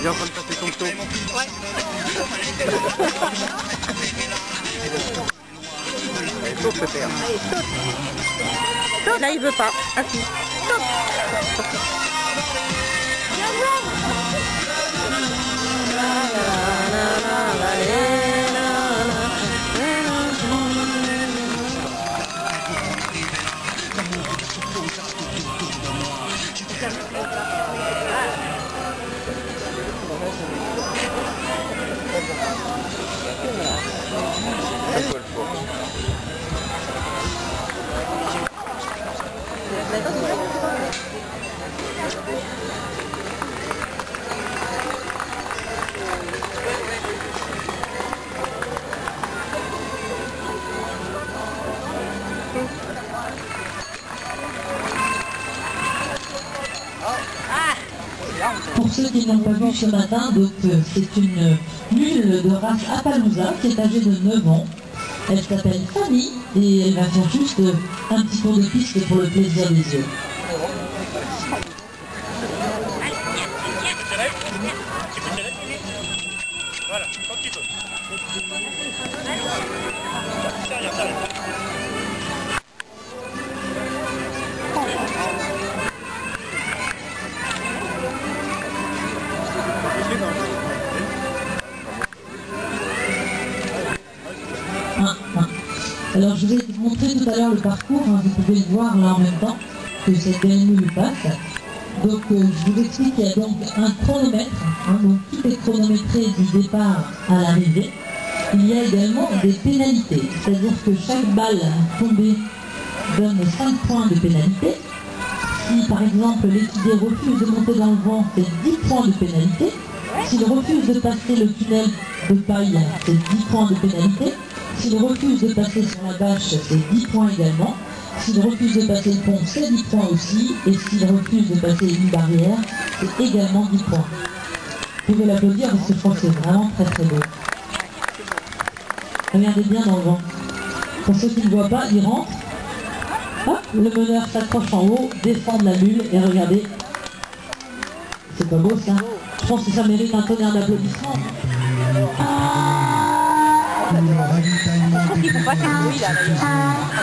T'es en train de passer ton saut. Ouais. Allez, saute, Pépère. Allez, saute. Saute. Là, il veut pas. Assis. Saute. Pour ceux qui n'ont pas vu ce matin, c'est une mule de race Appaloosa qui est âgée de 9 ans. Elle s'appelle Fanny et elle va faire juste un petit tour de piste pour le plaisir des yeux. Voilà, quand tu veux. Alors je vais vous montrer tout à l'heure le parcours, hein, vous pouvez le voir là en même temps que cette belle mule passe. Donc je vous explique qu'il y a donc un chronomètre, hein, donc tout est chronométré du départ à l'arrivée. Il y a également des pénalités, c'est-à-dire que chaque balle tombée donne 5 points de pénalité. Si par exemple l'équidé refuse de monter dans le vent, c'est 10 points de pénalité. S'il refuse de passer le tunnel de paille, c'est 10 points de pénalité. S'il refuse de passer sur la bâche, c'est 10 points également. S'il refuse de passer le pont, c'est 10 points aussi. Et s'il refuse de passer une barrière, c'est également 10 points. Vous pouvez l'applaudir parce que je crois que c'est vraiment très très beau. Regardez bien dans le vent. Pour ceux qui ne voient pas, il rentre. Hop, le meneur s'accroche en haut, défend de la mule et regardez. C'est pas beau ça? Je pense que ça mérite un tonnerre d'applaudissements. Je trouve qu'il ne faut pas faire de bruit là d'ailleurs.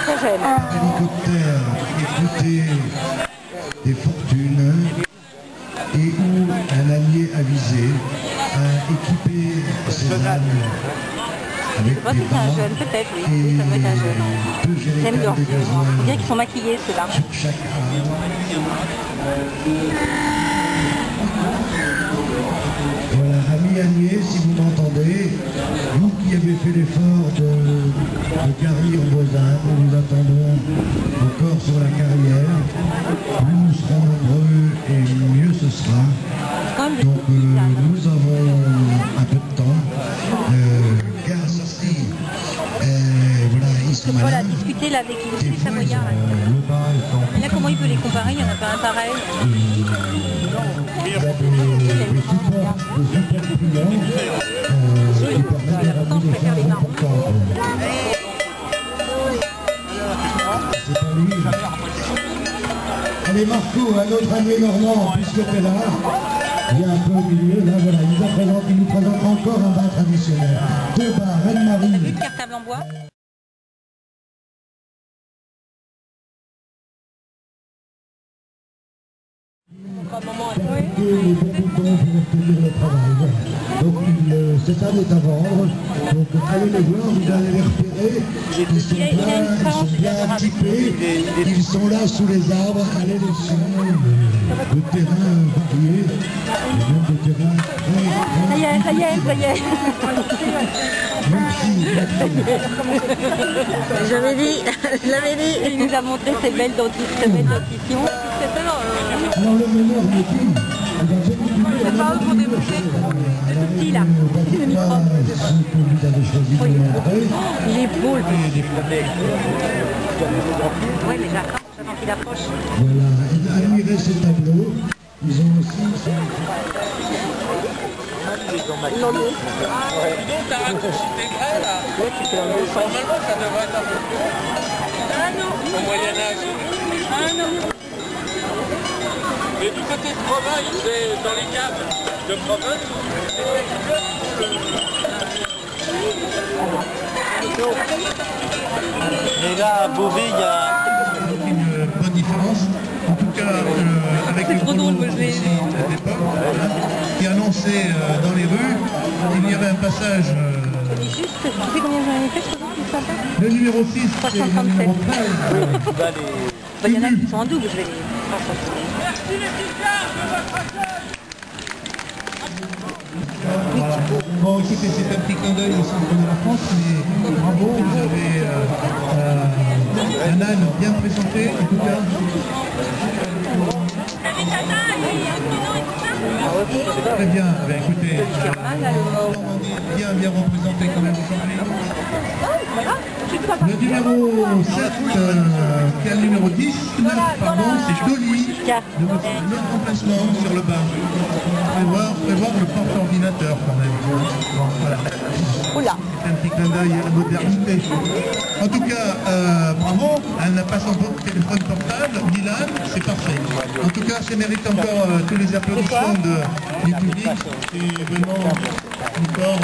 Ça j'aime. Hélicoptère qui coûtait des fortunes et où un allié avisé a équipé ses âmes avec Je sais pas si c'est un jeune, peut-être, oui, ça doit être un jeune. J'aime leurs yeux, moi. On dirait qu'ils sont maquillés ceux-là. sur chaque âme. Voilà, ami Agnès, si vous m'entendez, vous qui avez fait l'effort de Carrie en Lausanne, nous vous attendons encore sur la carrière. Plus nous serons nombreux et mieux ce sera. Donc nous avons un peu de temps. Car sorti, voilà, ils sont Voilà, malades. discuter là avec les Savoyards. Le bas est en Et là, comment il peut les comparer? Il n'y en a pas un pareil. il y a des supports clients qui permettent de ramener des choses importantes. C'est pas lui. Allez Marco, un autre allié normand, puisque tu es là. Il y a un peu au milieu, là voilà, il nous présente encore un bar traditionnel. Deux bars, Reine-Marie. Une cartable en bois. Les bons boutons pour obtenir le travail. Voilà. Donc cette âme est à vendre. Donc allez les voir, vous allez les repérer. Ils sont bien typés. Ils sont là sous les arbres. Allez les suivre. Le terrain varié. Et même des terrains Ça y est, ça y est, ça y est. merci. Je l'avais dit. Il nous a montré ses belles dentitions. Alors le meneur me dit, C'est pas eux pour déboucher. C'est tout petit là. c'est pas ce que vous avez choisi de montrer. Il est beau le petit. Oui, mais d'accord, avant qu'il approche. Voilà, admirez ces tableaux. Ils ont aussi... Non, non. Dis donc, t'as raccourci tes grès là. Normalement, ça devrait être un peu plus long. Ah non. Au Moyen-Âge. Ah non. Mais du côté de Provins, ils faisaient dans les caves. de Provence. Mais là, à Beauvais, il y a... Une bonne différence, en tout cas avec le chrono de l'époque, qui annonçait dans les rues qu'il y avait un passage. Juste, tu sais combien j'en ai fait ce jour ce matin? Le numéro 6 et le numéro 13. Il y en a qui sont en double, je vais les... Voilà. Bon, écoutez, c'est un petit clin d'œil au centre de la France, mais bravo, vous avez un âne bien présenté, en tout cas. Très bien, ben, écoutez, bien représenté quand même aujourd'hui. Le numéro 7, qui est le numéro 10, pardon, c'est Dolly, le remplacement sur le bas. Prévoir le porte-ordinateur quand même. Bon, voilà. Oula. C'est un petit clin d'œil à la modernité. En tout cas, bravo, elle n'a pas son téléphone portable, Milan, c'est parfait. En tout cas, ça mérite encore tous les applaudissements du public. C'est vraiment encore...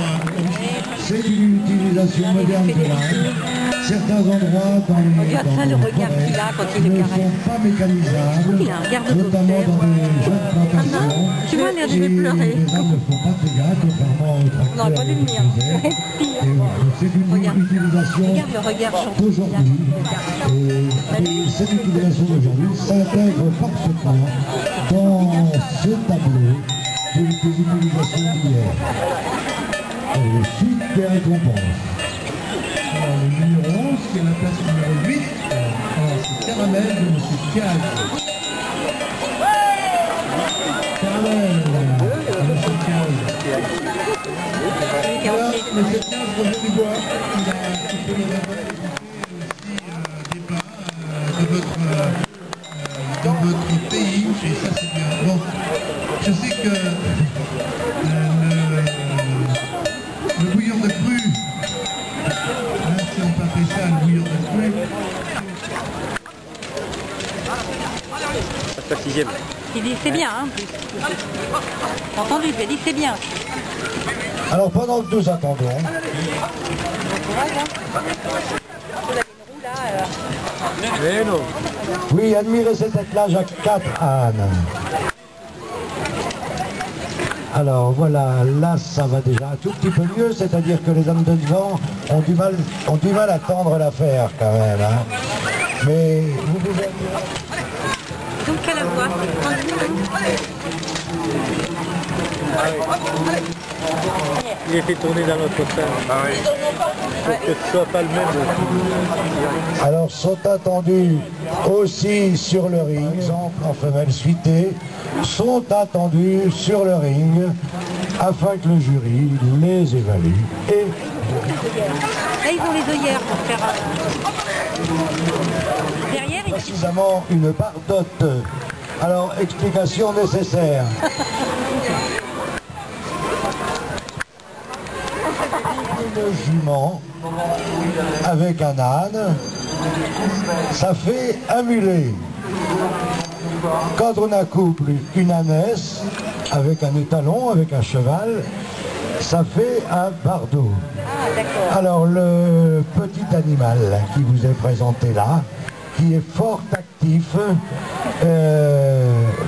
C'est une utilisation moderne de l'âne. Certains endroits dans les Regarde ça, le regard qu'il a quand il le caresse. ne sont pas mécanisables, Il a un regard de notamment dans les jeunes plantations. Tu vois, l'air, je vais pleurer. Les ânes ne font pas de dégâts, contrairement aux tracteurs. Non, pas lui le mien. C'est une utilisation Regarde le regard chanté. d'aujourd'hui. Et cette utilisation d'aujourd'hui s'intègre parfaitement dans ce tableau des utilisations d'hier. Et suite des récompenses. Alors, le numéro 11, qui est la place numéro 8, alors c'est Caramel de M. Caz. Caramel de M. Caz. Voilà, M. Caz, Roger Dubois, il a écouté les débats dans votre pays, et ça c'est bien. Bon, je sais que le bouillon de cru, si on peut appeler ça le bouillon de cru. C'est la 6e. Il dit c'est bien, hein. T'as entendu, il a dit c'est bien. Alors pendant que nous attendons, Bon courage, hein. oui, admirez cet attelage à 4 ânes. Alors voilà, là ça va déjà un tout petit peu mieux, c'est-à-dire que les hommes de devant ont du mal à tendre l'affaire quand même. Hein. Mais vous pouvez... Donc à la voix. Il était tourné dans l'autre sens. Ah oui. Pour que ce soit pas le même. Alors sont attendus aussi sur le ring, exemple en femelle suitée, sont attendus sur le ring afin que le jury les évalue. Et Là ils ont les œillères pour faire... Derrière ils... précisément une bardotte. Alors explication nécessaire. Une jument avec un âne, ça fait un mulet. Quand on accouple une ânesse avec un étalon, avec un cheval, ça fait un bardeau. Alors le petit animal qui vous est présenté là, qui est fort actif,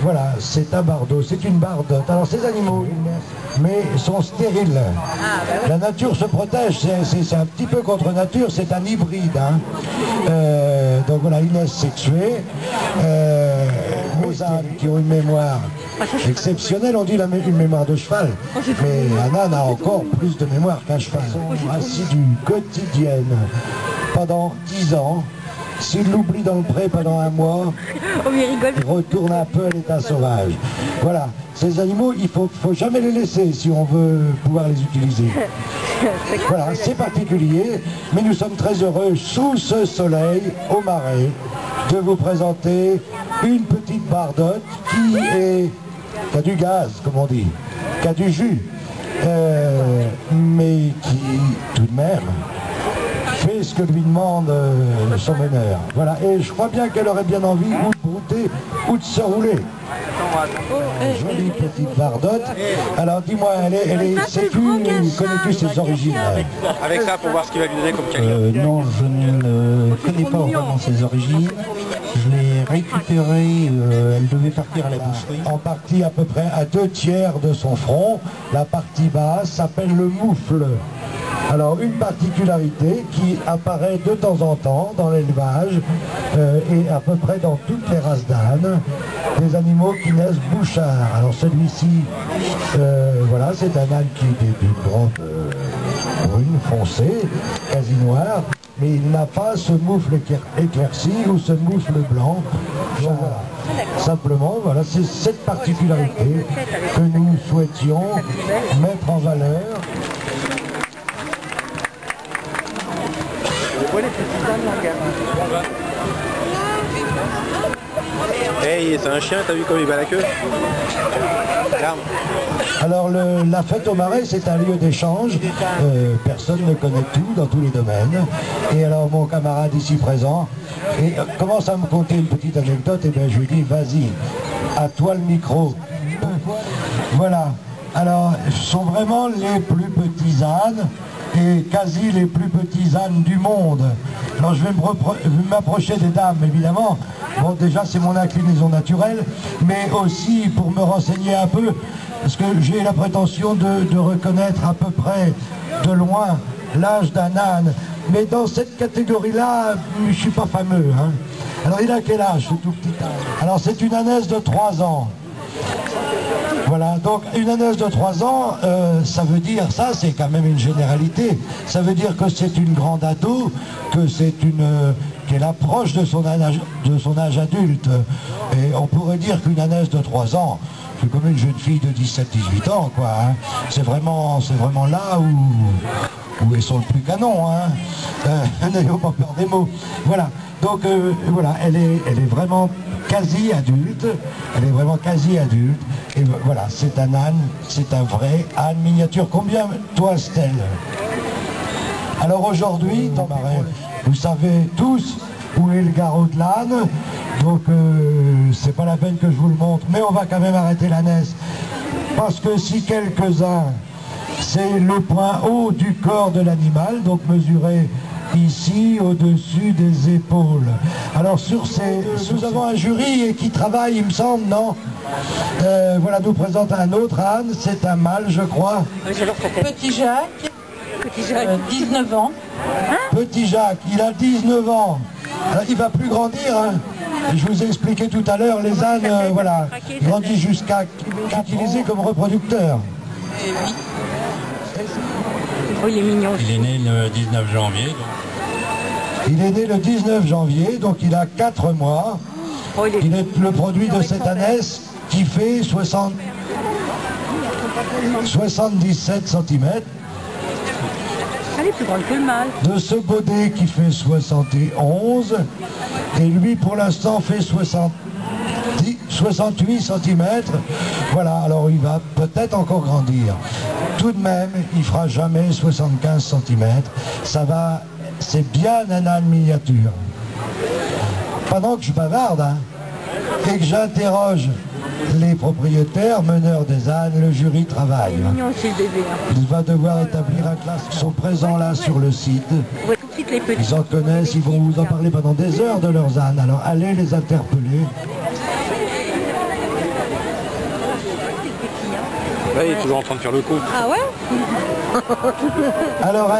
voilà, c'est un bardeau, c'est une bardotte. Alors ces animaux, mais sont stériles. La nature se protège, c'est un petit peu contre nature, c'est un hybride. Hein. Donc voilà, ils naissent sexués. Nos ânes qui ont une mémoire exceptionnelle, on dit une mémoire de cheval, mais un âne a encore plus de mémoire qu'un cheval. Ils sont assidus, quotidiennes, pendant 10 ans. S'il l'oublie dans le pré pendant un mois, il retourne un peu à l'état sauvage. Voilà, ces animaux, il faut jamais les laisser si on veut pouvoir les utiliser. Voilà, c'est particulier, mais nous sommes très heureux, sous ce soleil, au Marais, de vous présenter une petite bardotte qui a du gaz, comme on dit, qui a du jus, mais qui, tout de même, fait fait ce que lui demande son meneur. Voilà, et je crois bien qu'elle aurait bien envie ou de brouter ou de se rouler. Jolie petite vardotte. Alors dis-moi, connais-tu ses origines? Avec ça, pour voir ce qu'il va lui donner comme calibre. Non, je ne connais pas vraiment ses origines. Je l'ai récupérée, elle devait partir à la boucherie. En partie à peu près à 2/3 de son front, la partie basse s'appelle le moufle. Alors une particularité qui apparaît de temps en temps dans l'élevage et à peu près dans toutes les races d'ânes, des animaux qui naissent bouchards. Alors celui-ci, voilà, c'est un âne qui est d'une grande brune foncée, quasi noire, mais il n'a pas ce moufle éclairci ou ce moufle blanc. Voilà. Simplement, voilà, c'est cette particularité que nous souhaitions mettre en valeur. Hey, c'est un chien, t'as vu comme il bat la queue? Regarde. Alors la fête au Marais, c'est un lieu d'échange, personne ne connaît tout dans tous les domaines. Et alors mon camarade ici présent commence à me conter une petite anecdote, et bien je lui dis vas-y, à toi le micro. Voilà, alors ce sont vraiment les plus petits ânes et quasi les plus petits ânes du monde. Alors je vais m'approcher des dames évidemment. Bon, déjà c'est mon inclinaison naturelle, mais aussi pour me renseigner un peu, parce que j'ai la prétention de reconnaître à peu près de loin l'âge d'un âne. Mais dans cette catégorie-là, je ne suis pas fameux. Hein. Alors il a quel âge ce tout petit âne? Alors c'est une ânesse de 3 ans. Voilà, donc une ânesse de 3 ans, ça veut dire, ça c'est quand même une généralité, ça veut dire que c'est une grande ado, que c'est qu'elle approche de son âge adulte. Et on pourrait dire qu'une ânesse de 3 ans, c'est comme une jeune fille de 17-18 ans, quoi. Hein. C'est vraiment là où elles sont le plus canon, hein. N'ayons pas peur des mots. Voilà, donc voilà, elle est vraiment quasi adulte, et voilà, c'est un âne, c'est un vrai âne miniature. Combien, toi, Stella? Alors aujourd'hui, dans Marais, vous savez tous où est le garrot de l'âne, donc c'est pas la peine que je vous le montre, mais on va quand même arrêter l'ânesse, parce que si quelques-uns, c'est le point haut du corps de l'animal, donc mesuré ici au-dessus des épaules. Alors nous avons un jury qui travaille, il me semble, non? Voilà, nous présente un autre âne, c'est un mâle, je crois. Petit Jacques, 19 ans. Petit Jacques, il a 19 ans. Alors, il va plus grandir, hein. Je vous ai expliqué tout à l'heure, les ânes, voilà, grandissent jusqu'à utiliser comme reproducteur. Oh, il est mignon. Il est né le 19 janvier. Donc. Il est né le 19 janvier, donc il a 4 mois. Oh, il est le produit de cette ânesse qui fait 77 cm. Elle est plus grande que le mâle. De ce baudet qui fait 71, et lui pour l'instant fait 68 cm. Voilà, alors il va peut-être encore grandir. Tout de même, il fera jamais 75 cm. Ça va, c'est bien un âne miniature. Pendant que je bavarde, hein, et que j'interroge les propriétaires, meneurs des ânes, le jury travaille. Il est mignon aussi le bébé. Hein. Il va devoir établir un classement. Ils sont présents là sur le site. Ils en connaissent, ils vont vous en parler pendant des heures de leurs ânes. Alors allez les interpeller. Là, il est toujours en train de faire le coup. Ah ouais? Alors,